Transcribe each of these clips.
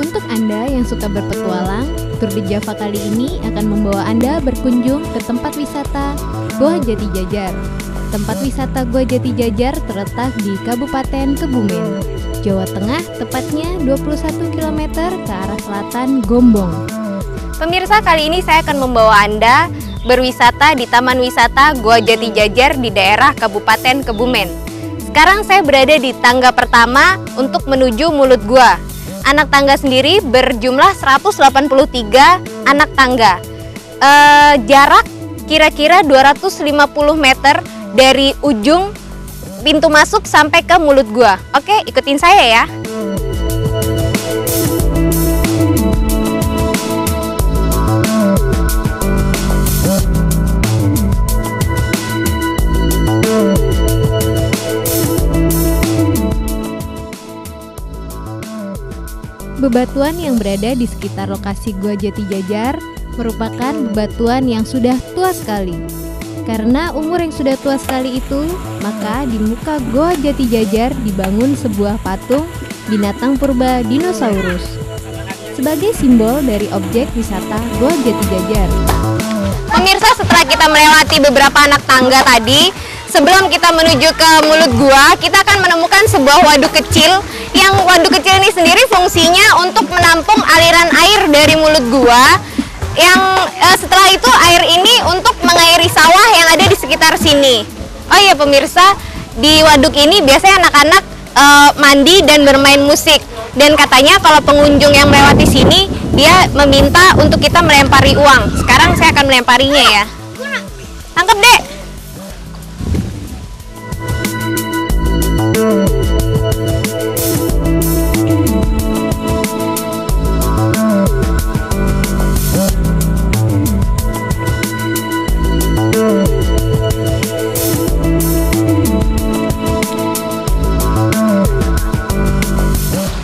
Untuk Anda yang suka berpetualang, tur di Java kali ini akan membawa Anda berkunjung ke tempat wisata Goa Jati Jajar. Tempat wisata Goa Jati Jajar terletak di Kabupaten Kebumen, Jawa Tengah, tepatnya 21 km ke arah selatan Gombong. Pemirsa, kali ini saya akan membawa Anda berwisata di Taman Wisata Goa Jati Jajar di daerah Kabupaten Kebumen. Sekarang saya berada di tangga pertama untuk menuju mulut gua. Anak tangga sendiri berjumlah 183 anak tangga. Jarak kira-kira 250 meter dari ujung pintu masuk sampai ke mulut gua. Oke, ikutin saya ya. Bebatuan yang berada di sekitar lokasi Goa Jati Jajar merupakan bebatuan yang sudah tua sekali. Karena umur yang sudah tua sekali itu, maka di muka Goa Jati Jajar dibangun sebuah patung binatang purba dinosaurus sebagai simbol dari objek wisata Goa Jati Jajar. Pemirsa, setelah kita melewati beberapa anak tangga tadi, sebelum kita menuju ke mulut gua, kita akan menemukan sebuah waduk kecil. Yang waduk kecil ini sendiri fungsinya untuk menampung aliran air dari mulut gua. Yang setelah itu air ini untuk mengairi sawah yang ada di sekitar sini. Oh iya pemirsa, di waduk ini biasanya anak-anak mandi dan bermain musik. Dan katanya kalau pengunjung yang melewati sini, dia meminta untuk kita melempari uang. Sekarang saya akan melemparinya ya. Tangkep dek!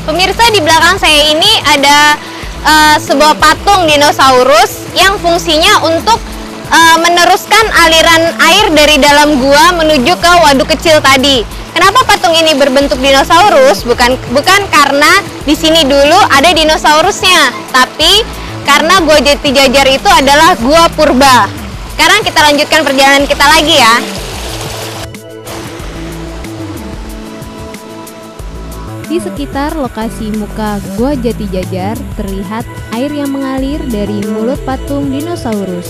Pemirsa, di belakang saya ini ada sebuah patung dinosaurus yang fungsinya untuk meneruskan aliran air dari dalam gua menuju ke waduk kecil tadi. Kenapa patung ini berbentuk dinosaurus? Bukan karena di sini dulu ada dinosaurusnya, tapi karena Goa Jati Jajar itu adalah gua purba. Sekarang kita lanjutkan perjalanan kita lagi ya. Di sekitar lokasi muka Goa Jati Jajar terlihat air yang mengalir dari mulut patung dinosaurus.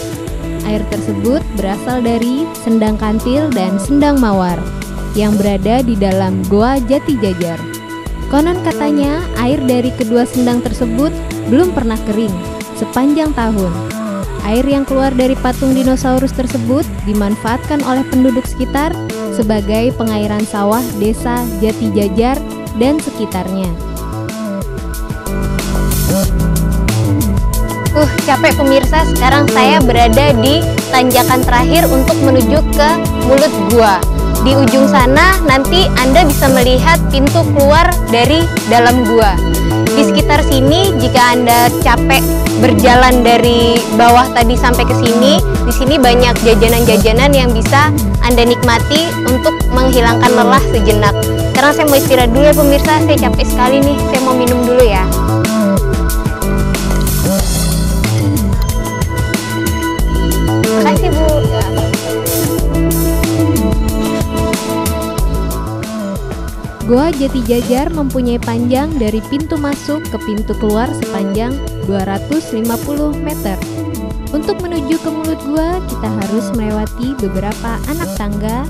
Air tersebut berasal dari Sendang Kantil dan Sendang Mawar yang berada di dalam Goa Jati Jajar. Konon katanya air dari kedua sendang tersebut belum pernah kering sepanjang tahun. Air yang keluar dari patung dinosaurus tersebut dimanfaatkan oleh penduduk sekitar sebagai pengairan sawah desa Jati Jajar dan sekitarnya. Capek pemirsa, sekarang saya berada di tanjakan terakhir untuk menuju ke mulut gua. Di ujung sana nanti Anda bisa melihat pintu keluar dari dalam gua. Di sekitar sini jika Anda capek berjalan dari bawah tadi sampai ke sini, di sini banyak jajanan-jajanan yang bisa Anda nikmati untuk menghilangkan lelah sejenak. Sekarang saya mau istirahat dulu ya pemirsa, saya capek sekali nih, saya mau minum dulu ya. Makasih Bu. Goa Jati Jajar mempunyai panjang dari pintu masuk ke pintu keluar sepanjang 250 meter. Untuk menuju ke mulut gua, kita harus melewati beberapa anak tangga.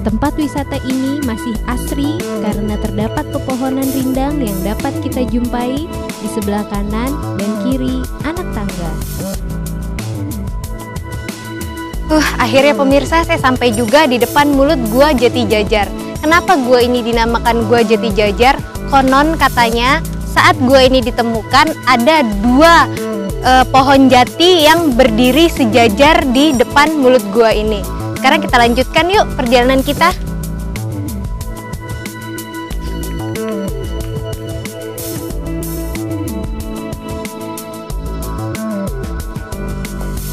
Tempat wisata ini masih asri karena terdapat pepohonan rindang yang dapat kita jumpai di sebelah kanan dan kiri anak tangga. Akhirnya pemirsa, saya sampai juga di depan mulut Goa Jati Jajar. Kenapa gua ini dinamakan Goa Jati Jajar? Konon katanya saat gua ini ditemukan ada dua pohon jati yang berdiri sejajar di depan mulut gua ini. Sekarang kita lanjutkan yuk perjalanan kita.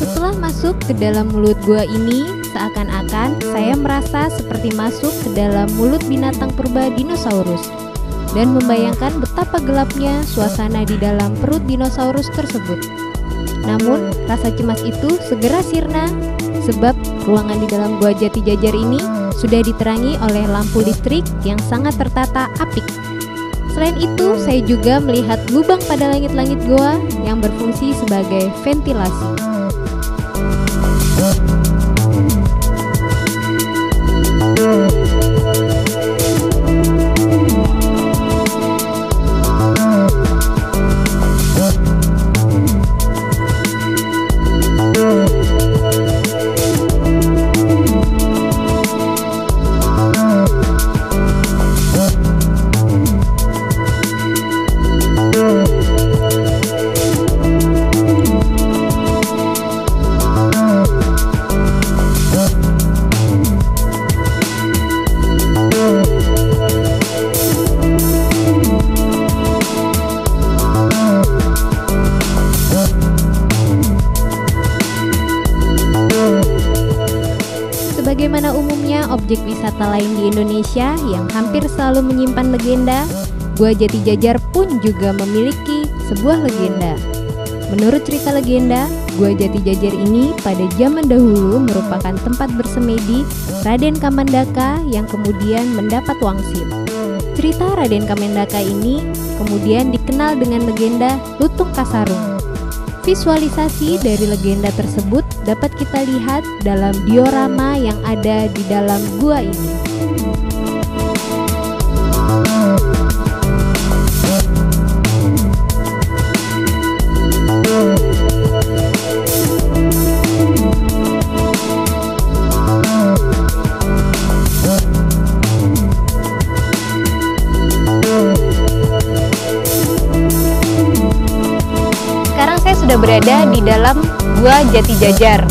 Setelah masuk ke dalam mulut gua ini, seakan-akan saya merasa seperti masuk ke dalam mulut binatang purba dinosaurus. dan membayangkan betapa gelapnya suasana di dalam perut dinosaurus tersebut. Namun, rasa cemas itu segera sirna sebab ruangan di dalam Gua Jati Jajar ini sudah diterangi oleh lampu listrik yang sangat tertata apik. Selain itu, saya juga melihat lubang pada langit-langit goa yang berfungsi sebagai ventilasi. Sebagaimana umumnya objek wisata lain di Indonesia yang hampir selalu menyimpan legenda, Gua Jati Jajar pun juga memiliki sebuah legenda. Menurut cerita legenda, Gua Jati Jajar ini pada zaman dahulu merupakan tempat bersemedi Raden Kamandaka yang kemudian mendapat wangsit. Cerita Raden Kamandaka ini kemudian dikenal dengan legenda Lutung Kasarung. Visualisasi dari legenda tersebut dapat kita lihat dalam diorama yang ada di dalam gua ini. Sudah berada di dalam Gua Jati Jajar.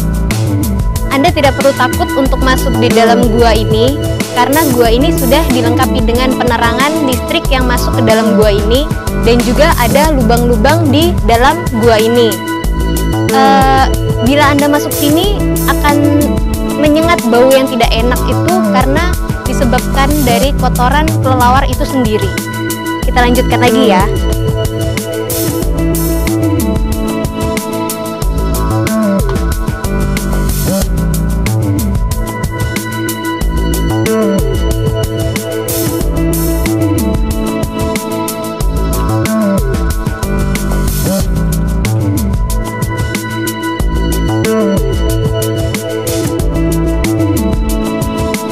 Anda tidak perlu takut untuk masuk di dalam gua ini karena gua ini sudah dilengkapi dengan penerangan listrik yang masuk ke dalam gua ini dan juga ada lubang-lubang di dalam gua ini. Bila Anda masuk sini akan menyengat bau yang tidak enak itu karena disebabkan dari kotoran kelelawar itu sendiri. Kita lanjutkan lagi ya.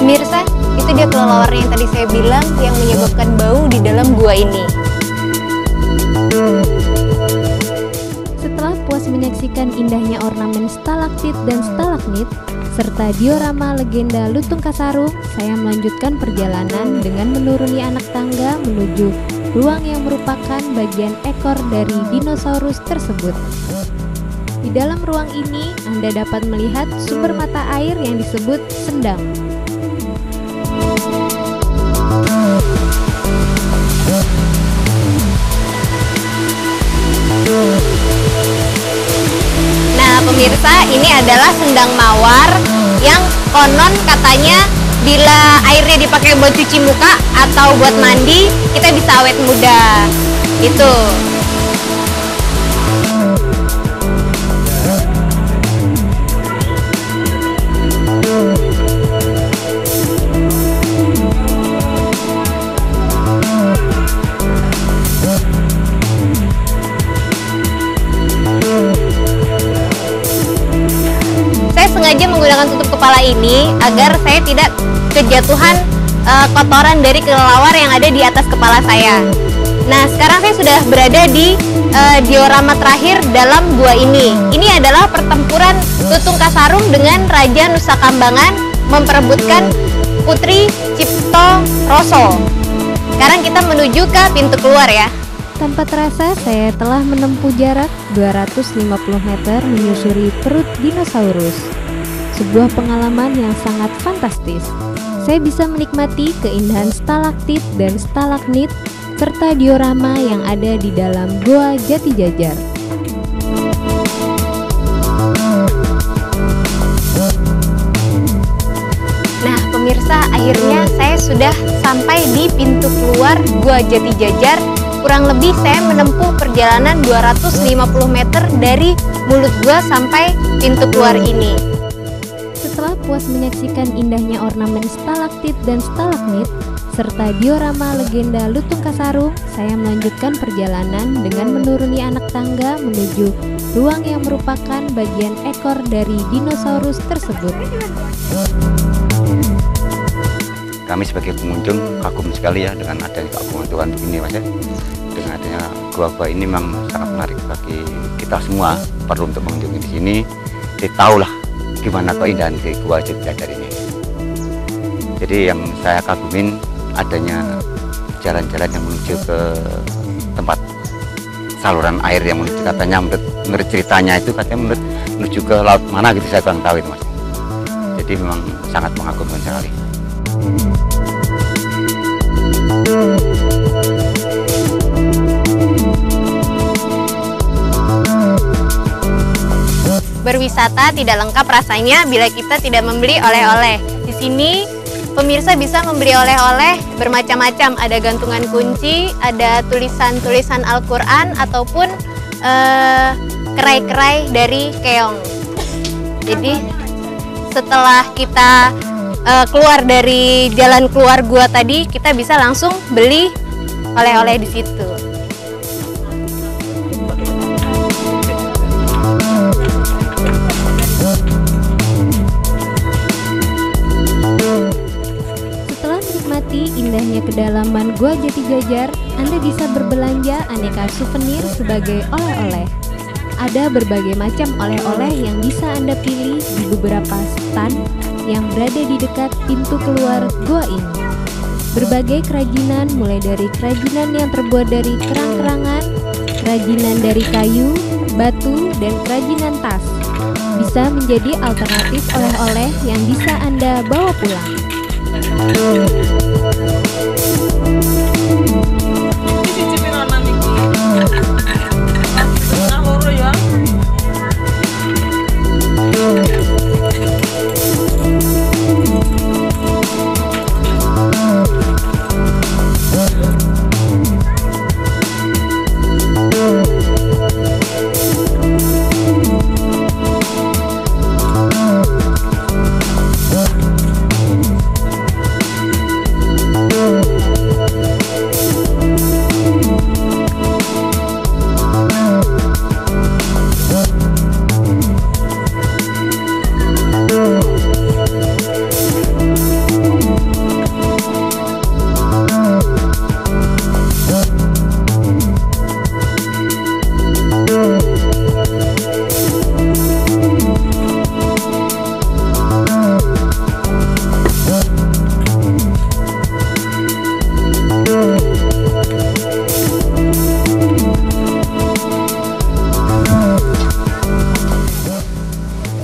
Pemirsa, itu dia kelelawarnya yang tadi saya bilang yang menyebabkan bau di dalam gua ini. Setelah puas menyaksikan indahnya ornamen stalaktit dan stalagmit serta diorama legenda Lutung Kasarung, saya melanjutkan perjalanan dengan menuruni anak tangga menuju ruang yang merupakan bagian ekor dari dinosaurus tersebut. Di dalam ruang ini, Anda dapat melihat sumber mata air yang disebut sendang. Nah pemirsa, ini adalah sendang mawar yang konon katanya bila airnya dipakai buat cuci muka atau buat mandi, kita bisa awet muda. Itu. Sengaja menggunakan tutup kepala ini agar saya tidak kejatuhan kotoran dari kelelawar yang ada di atas kepala saya. Nah, sekarang saya sudah berada di diorama terakhir dalam gua ini. Ini adalah pertempuran Lutung Kasarung dengan Raja Nusa Kambangan memperebutkan Putri Cipto Roso. Sekarang kita menuju ke pintu keluar ya. Tanpa terasa saya telah menempuh jarak 250 meter menyusuri perut dinosaurus. Sebuah pengalaman yang sangat fantastis. Saya bisa menikmati keindahan stalaktit dan stalagmit serta diorama yang ada di dalam Gua Jati Jajar. pemirsa, akhirnya saya sudah sampai di pintu keluar Gua Jati Jajar. Kurang lebih saya menempuh perjalanan 250 meter dari mulut gua sampai pintu keluar ini. Setelah puas menyaksikan indahnya ornamen stalaktit dan stalagmit, serta diorama legenda Lutung Kasarung, saya melanjutkan perjalanan dengan menuruni anak tangga menuju ruang yang merupakan bagian ekor dari dinosaurus tersebut. Kami sebagai pengunjung kagum sekali ya dengan adanya keagungan Tuhan begini Mas ya. Dengan adanya gua-gua ini memang sangat menarik bagi kita semua, perlu untuk mengunjungi di sini. Jadi tahulah gimana keindahan di Gua Jati Jajar ini. Jadi yang saya kagumin adanya jalan-jalan yang menuju ke tempat saluran air yang menuju, katanya menurut ceritanya itu katanya menuju ke laut mana gitu, saya kurang tahu itu Mas. Jadi memang sangat mengagumkan sekali. Berwisata tidak lengkap rasanya bila kita tidak membeli oleh-oleh. Di sini pemirsa bisa membeli oleh-oleh bermacam-macam. Ada gantungan kunci, ada tulisan-tulisan Al-Quran, ataupun kerai-kerai dari keong. Jadi setelah kita keluar dari jalan keluar gua tadi, kita bisa langsung beli oleh-oleh di situ. Setelah menikmati indahnya kedalaman Gua Jati Jajar, Anda bisa berbelanja aneka souvenir sebagai oleh-oleh. Ada berbagai macam oleh-oleh yang bisa Anda pilih di beberapa stand yang berada di dekat pintu keluar gua ini. Berbagai kerajinan, mulai dari kerajinan yang terbuat dari kerang-kerangan, kerajinan dari kayu, batu, dan kerajinan tas, bisa menjadi alternatif oleh-oleh yang bisa Anda bawa pulang.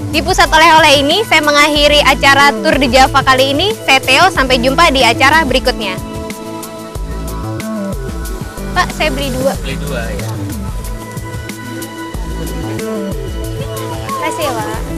Di pusat oleh-oleh ini saya mengakhiri acara tur di Java kali ini. Saya Theo, sampai jumpa di acara berikutnya. Pak, saya beli 2. Beli 2 ya. Terima kasih ya Pak.